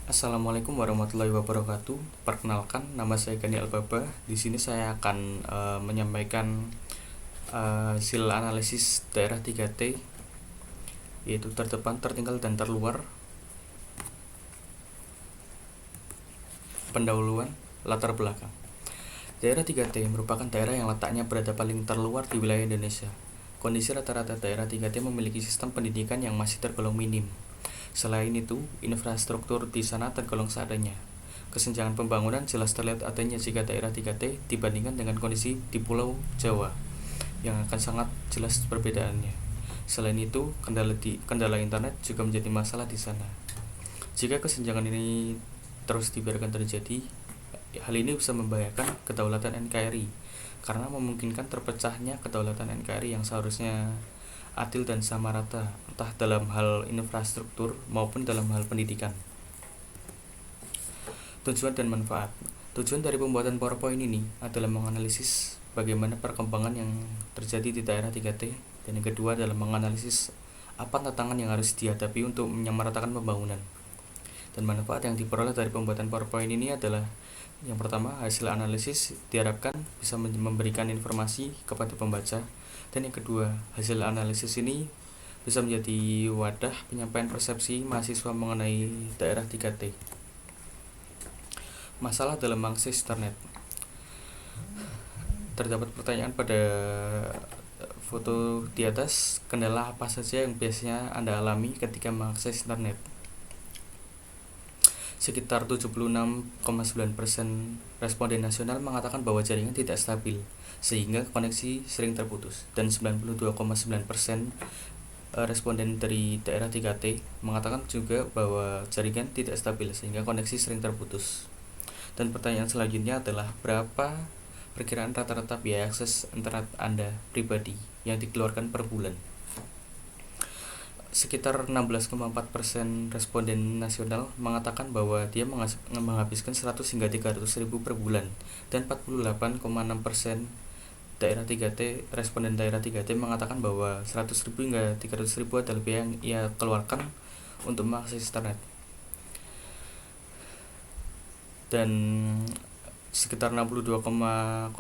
Assalamualaikum warahmatullahi wabarakatuh. Perkenalkan, nama saya Gani Albaba. Di sini saya akan menyampaikan hasil analisis daerah 3T, yaitu terdepan, tertinggal, dan terluar. Pendahuluan, latar belakang. Daerah 3T merupakan daerah yang letaknya berada paling terluar di wilayah Indonesia. Kondisi rata-rata daerah 3T memiliki sistem pendidikan yang masih tergolong minim. Selain itu, infrastruktur di sana tergolong seadanya. Kesenjangan pembangunan jelas terlihat adanya jika daerah 3T dibandingkan dengan kondisi di Pulau Jawa, yang akan sangat jelas perbedaannya. Selain itu, kendala internet juga menjadi masalah di sana. Jika kesenjangan ini terus dibiarkan terjadi, hal ini bisa membahayakan kedaulatan NKRI karena memungkinkan terpecahnya kedaulatan NKRI yang seharusnya adil dan sama rata, entah dalam hal infrastruktur maupun dalam hal pendidikan. Tujuan dan manfaat. Tujuan dari pembuatan PowerPoint ini adalah menganalisis bagaimana perkembangan yang terjadi di daerah 3T, dan yang kedua adalah menganalisis apa tantangan yang harus dihadapi untuk menyamaratakan pembangunan. Dan manfaat yang diperoleh dari pembuatan PowerPoint ini adalah: yang pertama, hasil analisis diharapkan bisa memberikan informasi kepada pembaca. Dan yang kedua, hasil analisis ini bisa menjadi wadah penyampaian persepsi mahasiswa mengenai daerah 3T. Masalah dalam mengakses internet. Terdapat pertanyaan pada foto di atas, kendala apa saja yang biasanya Anda alami ketika mengakses internet? Sekitar 76,9% responden nasional mengatakan bahwa jaringan tidak stabil sehingga koneksi sering terputus, dan 92,9% responden dari daerah 3T mengatakan juga bahwa jaringan tidak stabil sehingga koneksi sering terputus. Dan pertanyaan selanjutnya adalah, berapa perkiraan rata-rata biaya akses internet Anda pribadi yang dikeluarkan per bulan? Sekitar 16,4% responden nasional mengatakan bahwa dia menghabiskan 100 hingga 300 ribu per bulan, dan 48,6% responden daerah 3T mengatakan bahwa 100 ribu hingga 300 ribu adalah biaya yang ia keluarkan untuk mengakses internet. Dan sekitar 62,0%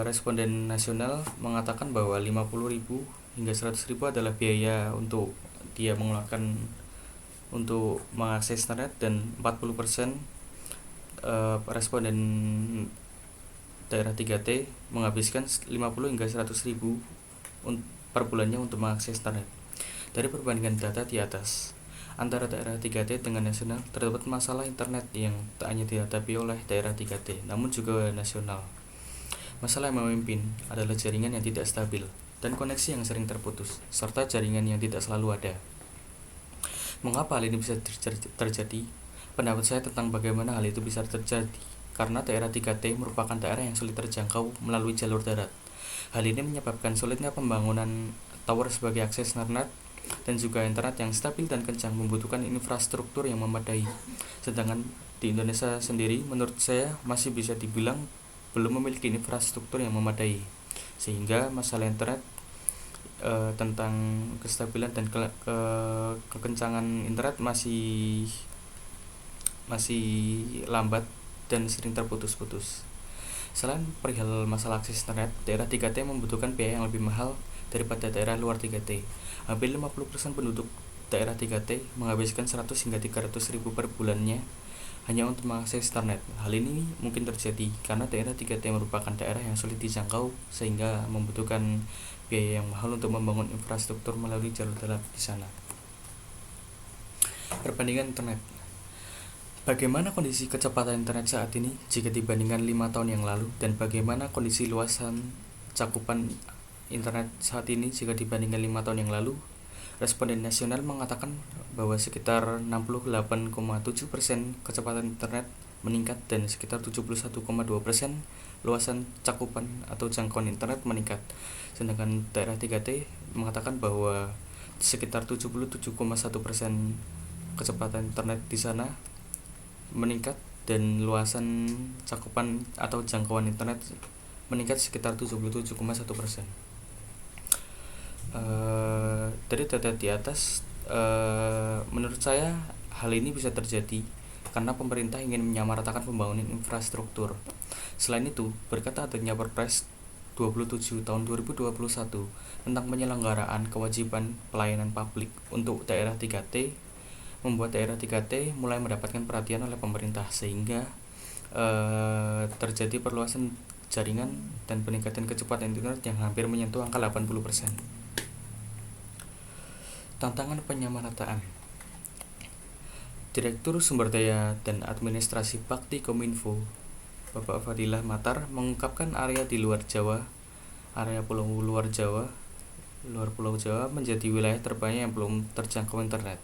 responden nasional mengatakan bahwa 50 ribu hingga 100 ribu adalah biaya untuk dia mengeluarkan untuk mengakses internet, dan 40% responden daerah 3T menghabiskan 50 hingga 100 ribu per bulannya untuk mengakses internet. Dari perbandingan data di atas antara daerah 3T dengan nasional, terdapat masalah internet yang tak hanya dihadapi oleh daerah 3T namun juga nasional. Masalah yang memimpin adalah jaringan yang tidak stabil dan koneksi yang sering terputus, serta jaringan yang tidak selalu ada. Mengapa hal ini bisa terjadi? Pendapat saya tentang bagaimana hal itu bisa terjadi, karena daerah 3T merupakan daerah yang sulit terjangkau melalui jalur darat. Hal ini menyebabkan sulitnya pembangunan tower sebagai akses internet, dan juga internet yang stabil dan kencang membutuhkan infrastruktur yang memadai. Sedangkan di Indonesia sendiri, menurut saya masih bisa dibilang belum memiliki infrastruktur yang memadai, sehingga masalah internet tentang kestabilan dan kekencangan internet masih lambat dan sering terputus-putus. Selain perihal masalah akses internet, daerah 3T membutuhkan biaya yang lebih mahal daripada daerah luar 3T. Hampir 50% penduduk daerah 3T menghabiskan 100 hingga 300 ribu per bulannya hanya untuk mengakses internet. Hal ini mungkin terjadi karena daerah 3T merupakan daerah yang sulit dijangkau sehingga membutuhkan biaya yang mahal untuk membangun infrastruktur melalui jalur darat di sana. Perbandingan internet. Bagaimana kondisi kecepatan internet saat ini jika dibandingkan 5 tahun yang lalu, dan bagaimana kondisi luasan cakupan internet saat ini jika dibandingkan 5 tahun yang lalu? Responden nasional mengatakan bahwa sekitar 68,7% kecepatan internet meningkat, dan sekitar 71,2% luasan cakupan atau jangkauan internet meningkat. Sedangkan daerah 3T mengatakan bahwa sekitar 77,1% kecepatan internet di sana meningkat, dan luasan cakupan atau jangkauan internet meningkat sekitar 77,1%. Dari data di atas, menurut saya Hal ini bisa terjadi karena pemerintah ingin menyamaratakan pembangunan infrastruktur. Selain itu, berkat adanya Perpres 27 tahun 2021 tentang penyelenggaraan kewajiban pelayanan publik untuk daerah 3T, membuat daerah 3T mulai mendapatkan perhatian oleh pemerintah, sehingga terjadi perluasan jaringan dan peningkatan kecepatan internet yang hampir menyentuh angka 80%. Tantangan penyamarataan. Direktur Sumber Daya dan Administrasi Bakti Kominfo, Bapak Fadilah Matar, mengungkapkan area di luar Jawa, luar Pulau Jawa menjadi wilayah terbanyak yang belum terjangkau internet.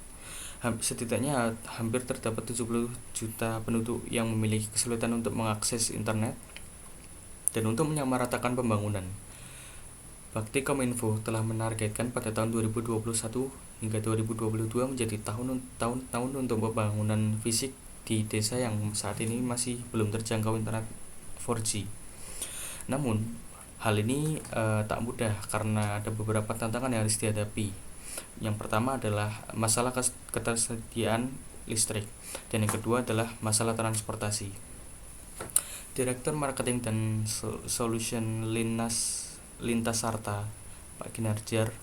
Setidaknya hampir terdapat 70 juta penduduk yang memiliki kesulitan untuk mengakses internet. Dan untuk menyamaratakan pembangunan, Bakti Kominfo telah menargetkan pada tahun 2021 hingga 2022 menjadi tahun untuk pembangunan fisik di desa yang saat ini masih belum terjangkau internet 4G. Namun, hal ini tak mudah karena ada beberapa tantangan yang harus dihadapi. Yang pertama adalah masalah ketersediaan listrik, dan yang kedua adalah masalah transportasi. Direktur Marketing dan Solution Lintas Sarta, Pak Ginarjar,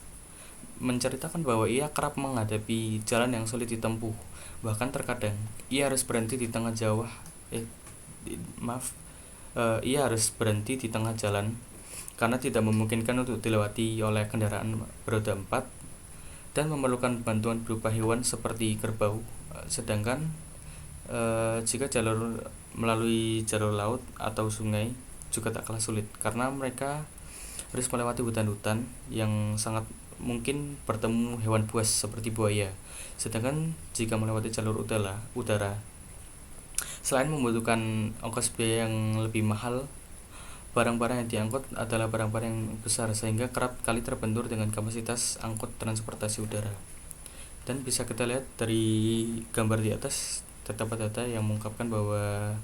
menceritakan bahwa ia kerap menghadapi jalan yang sulit ditempuh. Bahkan terkadang ia harus berhenti di tengah ia harus berhenti di tengah jalan karena tidak memungkinkan untuk dilewati oleh kendaraan beroda 4 dan memerlukan bantuan berupa hewan seperti kerbau. Sedangkan jika jalur melalui jalur laut atau sungai juga tak kalah sulit karena mereka harus melewati hutan-hutan yang sangat mungkin bertemu hewan buas seperti buaya. Sedangkan jika melewati jalur udara, selain membutuhkan ongkos biaya yang lebih mahal, barang-barang yang diangkut adalah barang-barang yang besar sehingga kerap kali terbentur dengan kapasitas angkut transportasi udara. Dan bisa kita lihat dari gambar di atas, terdapat data yang mengungkapkan bahwa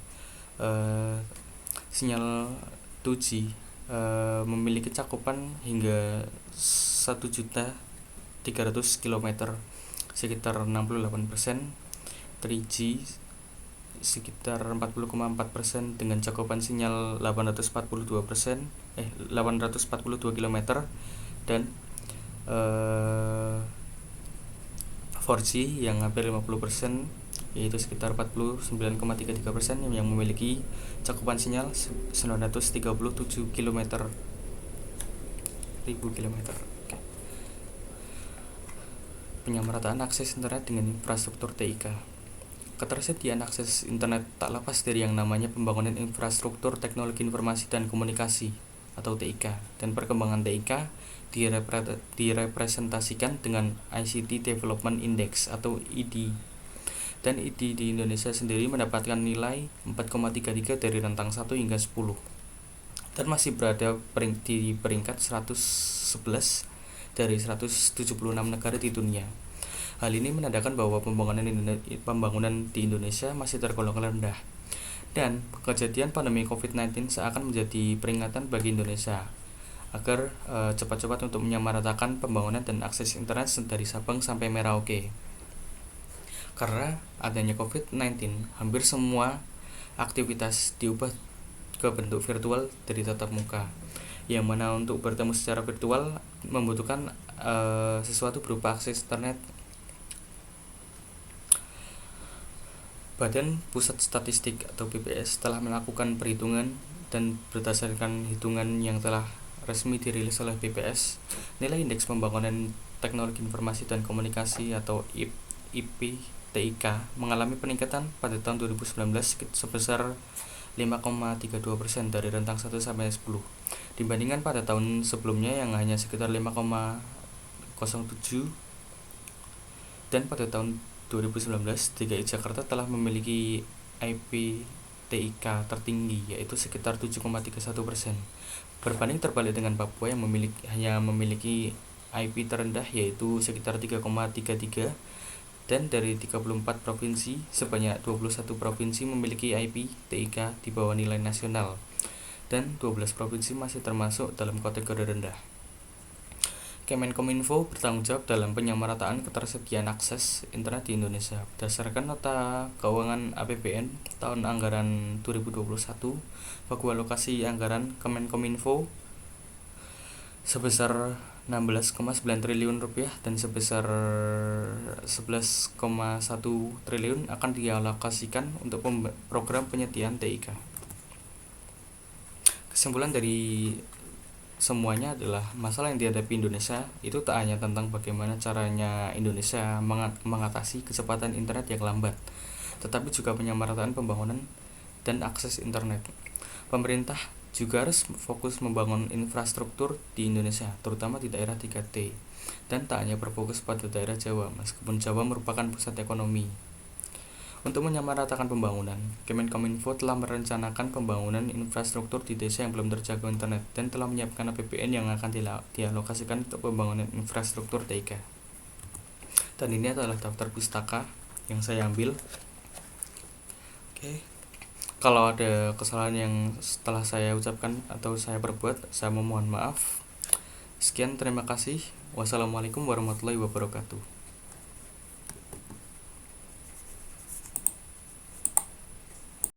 sinyal 2G memiliki cakupan hingga 1.300.000 km, sekitar 68%, 3G sekitar 40,4% dengan cakupan sinyal 842 km, dan 4G yang hampir 50%, yaitu sekitar 49,33% yang memiliki cakupan sinyal 937 km. Penyamarataan akses internet dengan infrastruktur TIK. Ketersediaan akses internet tak lepas dari yang namanya pembangunan infrastruktur teknologi informasi dan komunikasi atau TIK, dan perkembangan TIK direpresentasikan dengan ICT Development Index atau ID. Dan ID di Indonesia sendiri mendapatkan nilai 4,33 dari rentang 1 hingga 10 dan masih berada di peringkat 111 dari 176 negara di dunia. Hal ini menandakan bahwa pembangunan di Indonesia masih tergolong rendah, dan kejadian pandemi COVID-19 seakan menjadi peringatan bagi Indonesia agar cepat-cepat untuk menyamaratakan pembangunan dan akses internet dari Sabang sampai Merauke. Karena adanya COVID-19, hampir semua aktivitas diubah ke bentuk virtual dari tatap muka, yang mana untuk bertemu secara virtual membutuhkan sesuatu berupa akses internet. Badan Pusat Statistik atau BPS telah melakukan perhitungan, dan berdasarkan hitungan yang telah resmi dirilis oleh BPS, nilai indeks pembangunan teknologi informasi dan komunikasi atau IPTIK mengalami peningkatan pada tahun 2019 sebesar 5,32% dari rentang 1 sampai 10 dibandingkan pada tahun sebelumnya yang hanya sekitar 5,07. Dan pada tahun 2019, DKI Jakarta telah memiliki IPTIK tertinggi, yaitu sekitar 7,31%. Berbanding terbalik dengan Papua yang hanya memiliki IP terendah, yaitu sekitar 3,33, dan dari 34 provinsi, sebanyak 21 provinsi memiliki IPTIK di bawah nilai nasional, dan 12 provinsi masih termasuk dalam kategori rendah. Kemenkominfo bertanggung jawab dalam penyamarataan ketersediaan akses internet di Indonesia. Berdasarkan Nota Keuangan APBN tahun anggaran 2021, pagu alokasi anggaran Kemenkominfo sebesar 16,9 triliun rupiah dan sebesar 11,1 triliun akan dialokasikan untuk program penyediaan TIK. Kesimpulan dari semuanya adalah masalah yang dihadapi Indonesia itu tak hanya tentang bagaimana caranya Indonesia mengatasi kecepatan internet yang lambat, tetapi juga penyamarataan pembangunan dan akses internet. Pemerintah juga harus fokus membangun infrastruktur di Indonesia, terutama di daerah 3T, dan tak hanya berfokus pada daerah Jawa, meskipun Jawa merupakan pusat ekonomi. Untuk menyamaratakan pembangunan, Kemenkominfo telah merencanakan pembangunan infrastruktur di desa yang belum terjangkau internet dan telah menyiapkan APBN yang akan dialokasikan untuk pembangunan infrastruktur TIK. Dan ini adalah daftar pustaka yang saya ambil. Oke. Kalau ada kesalahan yang setelah saya ucapkan atau saya perbuat, saya memohon maaf. Sekian, terima kasih. Wassalamualaikum warahmatullahi wabarakatuh.